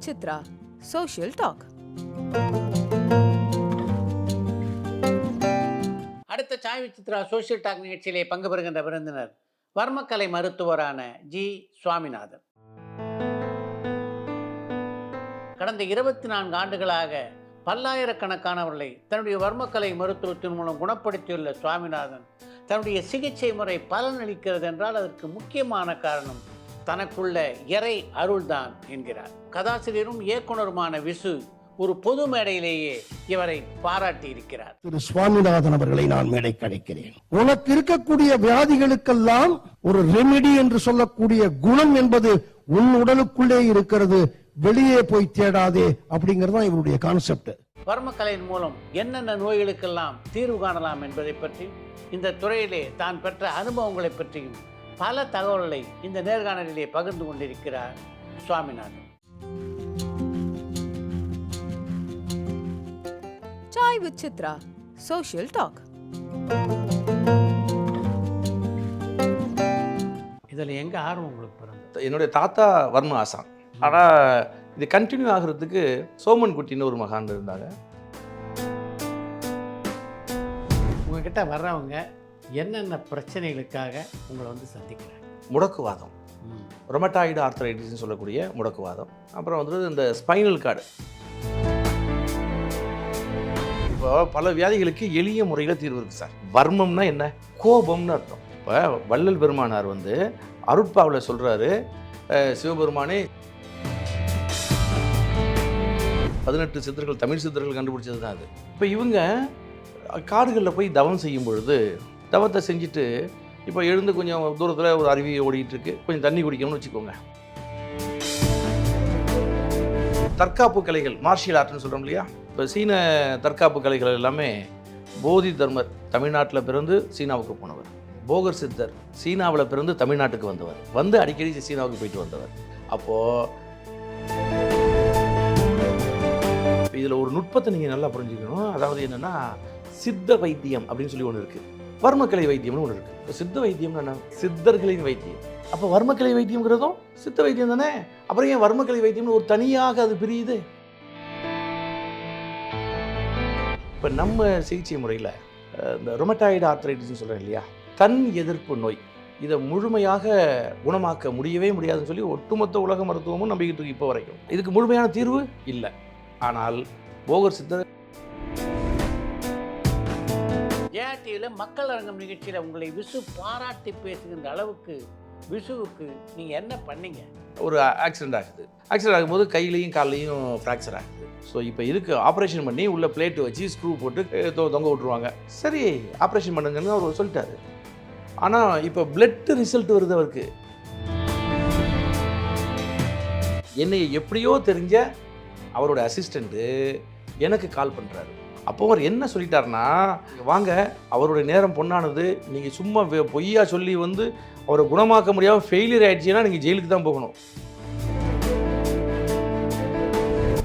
Chitra, Social Talk. அடுத்த chai with Chitra social talk நிகழ்ச்சியிலே பங்கு பெறுகின்ற விருந்தினர் வர்மக்கலை மருத்துவரான ஜி சுவாமிநாதன். கடந்த 24 ஆண்டுகளாக பல்லாயிரக்கணக்கானவர்களை தன்னுடைய வர்மக்கலை மருத்துவத்தின் மூலம் குணப்படுத்தியுள்ள சுவாமிநாதன் தன்னுடைய சிகிச்சை முறை பலனளிக்கிறது என்றால் அதற்கு முக்கியமான காரணம் தனக்குள்ள இறை அருள்தான் என்கிறார். கதாசிரியரும் இயக்குனருமான விசு ஒரு பொது மேடையிலேயே இவரை பாராட்டி இருக்கிறார். திரு சுவாமிநாதன் அவர்களை நான் மேடைக்கு அழைக்கிறேன். உனக்கு இருக்கக்கூடிய வியாதிகளுக்கெல்லாம் ஒரு ரெமிடி என்று சொல்லக்கூடிய குணம் என்பது உன் உடலுக்குள்ளே இருக்கிறது, வெளியே போய் தேடாதே அப்படிங்கிறது தான் இவருடைய கான்செப்ட். வர்மக்கலையின் மூலம் என்னென்ன நோய்களுக்கெல்லாம் தீர்வு காணலாம் என்பதை பற்றி, இந்த துறையிலே தான் பெற்ற அனுபவங்களை பற்றியும் பல தகவல்களை இந்த நேர்காணலிலே பகிர்ந்து கொண்டிருக்கிறார் Swaminathan. Chai with Chitra, Social Talk. இதில் எங்கே ஆர்வம் உங்களுக்கு பிறந்தது? என்னுடைய தாத்தா வர்ம ஆசான். ஆனால் இது கண்டினியூ ஆகிறதுக்கு சோமன் குட்டின்னு ஒரு மகான் இருந்தாங்க. உங்ககிட்ட வர்றவங்க என்னென்ன பிரச்சனைகளுக்காக உங்களை வந்து சந்திக்கிறாங்க? முடக்குவாதம், ரொமட்டாய்டு ஆர்த்தரைட்டிஸ்னு சொல்லக்கூடிய முடக்குவாதம், அப்புறம் வந்து இந்த ஸ்பைனல் கார்டு. இப்போ பல வியாதிகளுக்கு எளிய முறையில் தீர்வு இருக்குது சார். வர்மம்னா என்ன? கோபம்னு அர்த்தம். இப்போ வள்ளல் பெருமானார் வந்து அருட்பாவில் சொல்கிறாரு, சிவபெருமானே 18 சித்தர்கள், தமிழ் சித்தர்கள் கண்டுபிடிச்சது தான் அது. இப்போ இவங்க காடுகளில் போய் தவம் செய்யும் பொழுது தவத்தை செஞ்சுட்டு இப்போ எழுந்து கொஞ்சம் தூரத்தில் ஒரு அருவி ஓடிட்டு இருக்கு, கொஞ்சம் தண்ணி குடிக்கணும்னு வச்சுக்கோங்க. தற்காப்பு கலைகள், மார்ஷியல் ஆர்ட்னு சொல்கிறோம் இல்லையா? இப்போ சீன தற்காப்பு கலைகள் எல்லாமே போதி தர்மர் தமிழ்நாட்டில் பிறந்து சீனாவுக்கு போனவர், போகர் சித்தர் சீனாவில் பிறந்து தமிழ்நாட்டுக்கு வந்தவர், வந்து அடிக்கடி சீனாவுக்கு போயிட்டு வந்தவர். அப்போது இதில் ஒரு நுட்பத்தை நீங்கள் நல்லா புரிஞ்சுக்கணும். அதாவது என்னென்னா, சித்த வைத்தியம் அப்படின்னு சொல்லி ஒன்று இருக்குது, வர்மக்கலை வைத்தியம்னு ஒன்று இருக்குது. இப்போ சித்த வைத்தியம்னு என்ன? சித்தர்களின் வைத்தியம். அப்போ வர்மக்கலை வைத்தியம்ங்கிறதும் சித்த வைத்தியம் தானே. அப்புறம் ஏன் வர்மக்கலை வைத்தியம்னு ஒரு தனியாக அது பிரியுது? இப்போ நம்ம சிகிச்சை முறையில் இந்த ரொமட்டாய்டு ஆர்த்தரைட்டிஸ்னு சொல்கிறேன் இல்லையா, கண் எதிர்ப்பு நோய், இதை முழுமையாக குணமாக்க முடியவே முடியாதுன்னு சொல்லி ஒட்டுமொத்த உலக மருத்துவமும் நம்பிக்கிட்டு இருக்கு இப்போ வரைக்கும். இதுக்கு முழுமையான தீர்வு இல்லை. ஆனால் போகர் சித்தர் ஜெயாடியில் மக்கள் அரங்கம் நிகழ்ச்சியில் உங்களை விசு பாராட்டி பேசுகின்ற அளவுக்கு விசுவுக்கு நீங்கள் என்ன பண்ணீங்க? ஒரு ஆக்சிடென்ட் ஆகுது. ஆக்சிடென்ட் ஆகும்போது கையிலையும் கால்லையும் ஃப்ராக்சர் ஆகுது. ஸோ இப்போ இதுக்கு ஆப்ரேஷன் பண்ணி உள்ள பிளேட்டு வச்சு ஸ்க்ரூ போட்டு தொங்க விட்டுருவாங்க. சரி, ஆப்ரேஷன் பண்ணுங்கன்னு அவர் சொல்லிட்டாரு. ஆனால் இப்போ பிளட் ரிசல்ட் வருது அவருக்கு. என்னை எப்படியோ தெரிஞ்ச அவரோட அசிஸ்டண்ட்டு எனக்கு கால் பண்ணுறாரு. அப்போ அவர் என்ன சொல்லிட்டாருன்னா, வாங்க, அவருடைய நேரம் பொண்ணானது, நீங்கள் சும்மா பொய்யா சொல்லி வந்து அவரை குணமாக்க முடியாமல் ஃபெயிலியர் ஆகிடுச்சுன்னா நீங்கள் ஜெயிலுக்கு தான் போகணும்.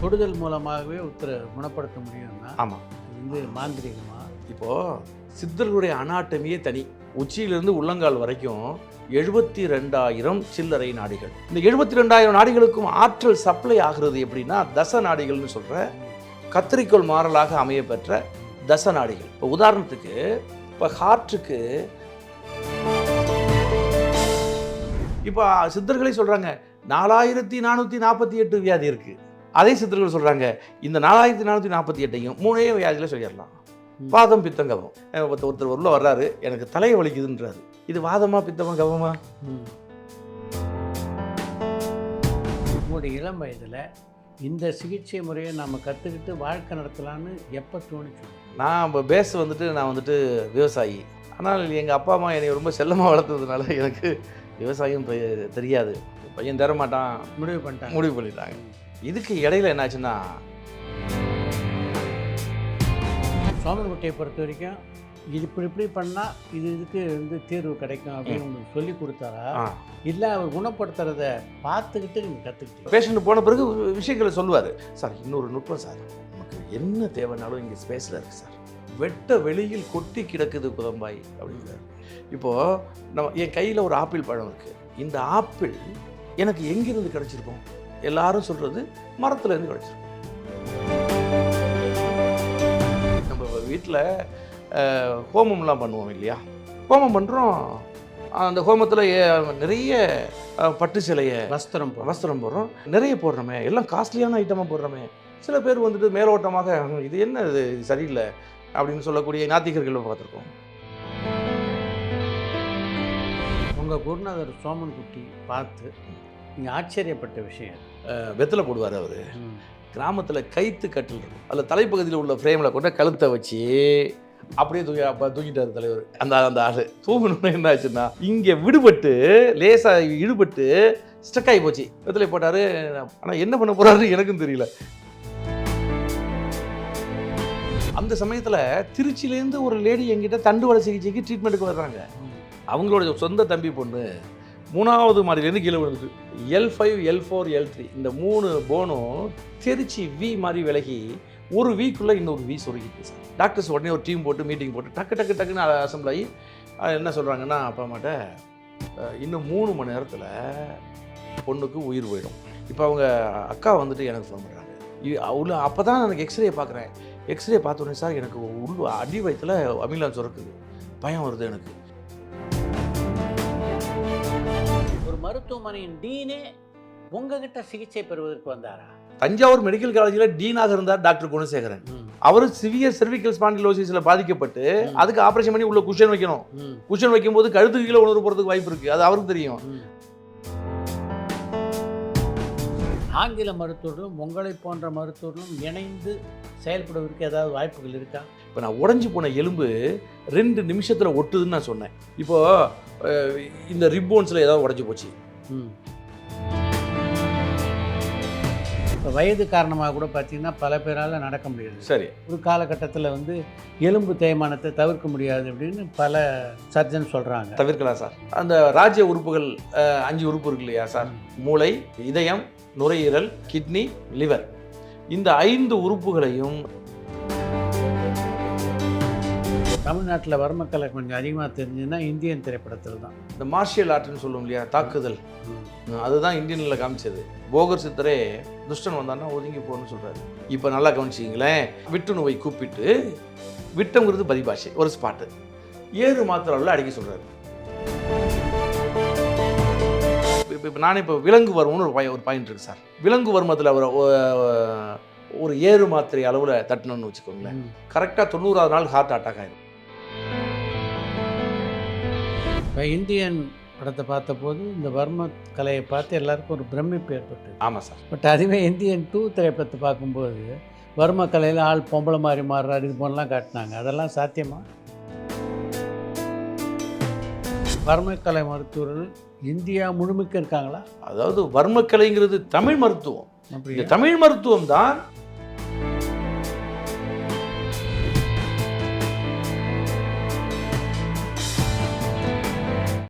தொடுதல் மூலமாகவே ஒருத்தரை குணப்படுத்த முடியும்னா? ஆமாம். இது மாந்திரிகமா? இப்போது சித்தர்களுடைய அனாட்டமியே தனி. உச்சியிலிருந்து உள்ளங்கால் வரைக்கும் 72,000 சில்லறை நாடிகள். இந்த 72,000 நாடிகளுக்கும் ஆற்றல் சப்ளை ஆகிறது எப்படின்னா, தச நாடிகள்னு சொல்கிற கத்திரிக்கோள் மாறலாக அமைய பெற்ற தச நாடிகள். இப்போ உதாரணத்துக்கு, இப்போ ஹார்ட்டுக்கு இப்போ சித்தர்களே சொல்கிறாங்க 4448 வியாதி இருக்குது. அதே சித்தர்கள் சொல்கிறாங்க இந்த 4448ஐயும் 3 வியாதியில் சொல்லிடலாம். வாதம், பித்தம், கவம். ஒருத்தர் உள்ள வர்றாரு, எனக்கு தலையை வலிக்குதுன்றாரு. இது வாதமா, பித்தமா, கவமா? உங்களுடைய இளம் வயதில் இந்த சிகிச்சை முறையை நம்ம கற்றுக்கிட்டு வாழ்க்கை நடத்தலான்னு எப்போ தோணுச்சு? நான் பேஸ் நான் விவசாயி. ஆனால் எங்கள் அப்பா அம்மா என்னை ரொம்ப செல்லமாக வளர்த்ததுனால எனக்கு விவசாயம் தெரியாது. பையன் தர மாட்டான் முடிவு பண்ணிட்டாங்க. இதுக்கு இடையில என்னாச்சுன்னா, சோமன்குட்டியை பொறுத்த வரைக்கும் இது இப்படி பண்ணால் இதுக்கு தீர்வு கிடைக்கும் அப்படின்னு உங்களுக்கு சொல்லி கொடுத்தாரா, இல்லை அவர் குணப்படுத்துறத பார்த்துக்கிட்டு நீங்கள் கற்றுக்கிட்டு? பேஷண்ட் போன பிறகு விஷயங்களை சொல்லுவார். சார், இன்னொரு நுட்பம் சார், நமக்கு என்ன தேவைன்னாலும் இங்கே ஸ்பேஸில் இருக்குது சார், வெட்ட வெளியில் கொட்டி கிடக்குது குதம்பாய் அப்படிங்கிறார். இப்போது என் கையில் ஒரு ஆப்பிள் பழம் இருக்குது. இந்த ஆப்பிள் எனக்கு எங்கிருந்து கிடச்சிருக்கும்? எல்லாரும் சொல்கிறது மரத்துலேருந்து கிடச்சிரும். நம்ம வீட்டில் ஹோமம்லாம் பண்ணுவோம் இல்லையா? ஹோமம் பண்ணுறோம். அந்த ஹோமத்தில் நிறைய பட்டு சிலையை வஸ்திரம் போடுறோம், நிறைய போடுறோமே, எல்லாம் காஸ்ட்லியான ஐட்டமாக போடுறோமே. சில பேர் வந்துட்டு மேலோட்டமாக இது என்ன இது சரியில்லை அப்படின்னு சொல்லக்கூடிய நாத்திகர்களை பார்த்துருக்கோம். உங்கள் குருநாதர் சோமன் குட்டி பார்த்து நீங்கள் ஆச்சரியப்பட்ட விஷயம் வெத்தலை போடுவார் அவர். கிராமத்தில் கைத்து கட்டில் இருக்கும், அதில் தலைப்பகுதியில் உள்ள ஃப்ரேமில் கொண்டு கழுத்தை வச்சு அப்படியே தூங்கிட்டார் தலைவர். அந்த ஆள் தூங்கணும்னு என்ன ஆச்சுன்னா இங்கே விடுபட்டு லேசாக இழுபட்டு ஸ்டக் ஆகி போச்சு. வெத்தலை போட்டார். ஆனால் என்ன பண்ண போகிறாரு எனக்கும் தெரியல. அந்த சமயத்தில் திருச்சியிலேருந்து ஒரு லேடி என்கிட்ட தண்டுவடை சிகிச்சைக்கு ட்ரீட்மெண்ட்டுக்கு வர்றாங்க. அவங்களோட சொந்த தம்பி பொண்ணு 3வது மாடியிலேருந்து கீழே விழுந்துட்டு L5, L4, L3 இந்த 3 போனும் தெரிச்சு வி மாதிரி விலகி ஒரு வீக்குள்ளே இன்னொரு வீ சொருகிட்டு சார். டாக்டர்ஸ் உடனே ஒரு டீம் போட்டு மீட்டிங் போட்டு டக்குன்னு அசம்பிள் ஆகி என்ன சொல்கிறாங்கன்னா, அப்பா அம்மாட்ட இன்னும் 3 மணி நேரத்தில் பொண்ணுக்கு உயிர் போயிடும். இப்போ அவங்க அக்கா வந்துட்டு எனக்கு ஃபோன் பண்ணுறாங்க. அவ்வளோ அப்போ தான் எனக்கு எக்ஸ்ரே பார்க்குறேன். எக்ஸ்ரே பார்த்தோன்னே சார் எனக்கு அடி வயிற்றில் அமிலம் சுரக்குது, பயம் வருது எனக்கு. ஒரு மருத்துவமனையின் டீனே உங்ககிட்ட சிகிச்சை பெறுவதற்கு வந்தாரா? தஞ்சாவூர் மெடிக்கல் காலேஜில் டீனாக இருந்தார் டாக்டர் குணசேகரன். அவர் சிவியர் செர்விக்கல் ஸ்பாண்டிலோசிஸில் பாதிக்கப்பட்டு அதுக்கு ஆப்ரேஷன் பண்ணி உள்ள குஷன் வைக்கணும். குஷன் வைக்கும்போது கழுத்துக்கு கீழே உணர்வு போகிறதுக்கு வாய்ப்பு இருக்குது, அது அவருக்கு தெரியும். ஆங்கில மருத்துவர்களும் உங்களை போன்ற மருத்துவர்களும் இணைந்து செயல்படுவதற்கு ஏதாவது வாய்ப்புகள் இருக்கா? இப்போ நான் உடஞ்சி போன எலும்பு 2 நிமிஷத்தில் ஒட்டுதுன்னு நான் சொன்னேன். இப்போது இந்த ரிப்போன்ஸில் ஏதாவது உடஞ்சி போச்சு. இப்போ வயது காரணமாக கூட பார்த்தீங்கன்னா பல பேரால் நடக்க முடியாது. சரி, ஒரு காலகட்டத்தில் வந்து எலும்பு தேய்மானத்தை தவிர்க்க முடியாது அப்படின்னு பல சர்ஜன் சொல்கிறாங்க. தவிர்க்கலாம் சார். அந்த ராஜ்ய உறுப்புகள் 5 உறுப்பு இருக்கு இல்லையா சார்? மூளை, இதயம், நுரையீரல், கிட்னி, லிவர். இந்த 5 உறுப்புகளையும் தமிழ்நாட்டில் வர்மக்கலை கொஞ்சம் அதிகமாக தெரிஞ்சுன்னா இந்தியன் திரைப்படத்தில் தான். இந்த மார்ஷியல் ஆர்ட்னு சொல்லுவோம் இல்லையா, தாக்குதல், அதுதான் இந்தியனில் காமிச்சது. போகர் சித்தரே துஷ்டன் வந்தான்னா ஒதுங்கி போகணும்னு சொல்கிறாரு. இப்போ நல்லா கவனிச்சிங்களேன், விட்டு நோவை கூப்பிட்டு விட்டங்கிறது பரிபாஷை, ஒரு ஸ்பாட்டு 7 மாத்திராவில் அடிக்க சொல்கிறாரு. இப்போ நானே இப்போ விலங்கு வரும்னு ஒரு பாயிண்ட் இருக்குது சார். விலங்கு வருமத்தில் ஒரு 7 மாத்திரை அளவில் தட்டணும்னு வச்சுக்கோங்களேன், கரெக்டாக 90வது நாள் ஹார்ட் அட்டாக் ஆகிடும். இப்போ இந்தியன் படத்தை பார்த்தபோது இந்த வர்ம கலையை பார்த்து எல்லாருக்கும் ஒரு பிரமிப்பு ஏற்பட்டு. ஆமாம் சார். பட் அதுவே இந்தியன் 2 திரைப்படத்தை பார்க்கும்போது வர்ம கலையில் ஆள் பொம்பளை மாதிரி மாறுறாரு, இது போலலாம் காட்டினாங்க. அதெல்லாம் சாத்தியமா? வர்மக்கலை மருத்துவர்கள் இந்தியா முழுமைக்கு இருக்காங்களா? அதாவது வர்மக்கலைங்கிறது தமிழ் மருத்துவம். இந்த தமிழ் மருத்துவம் தான்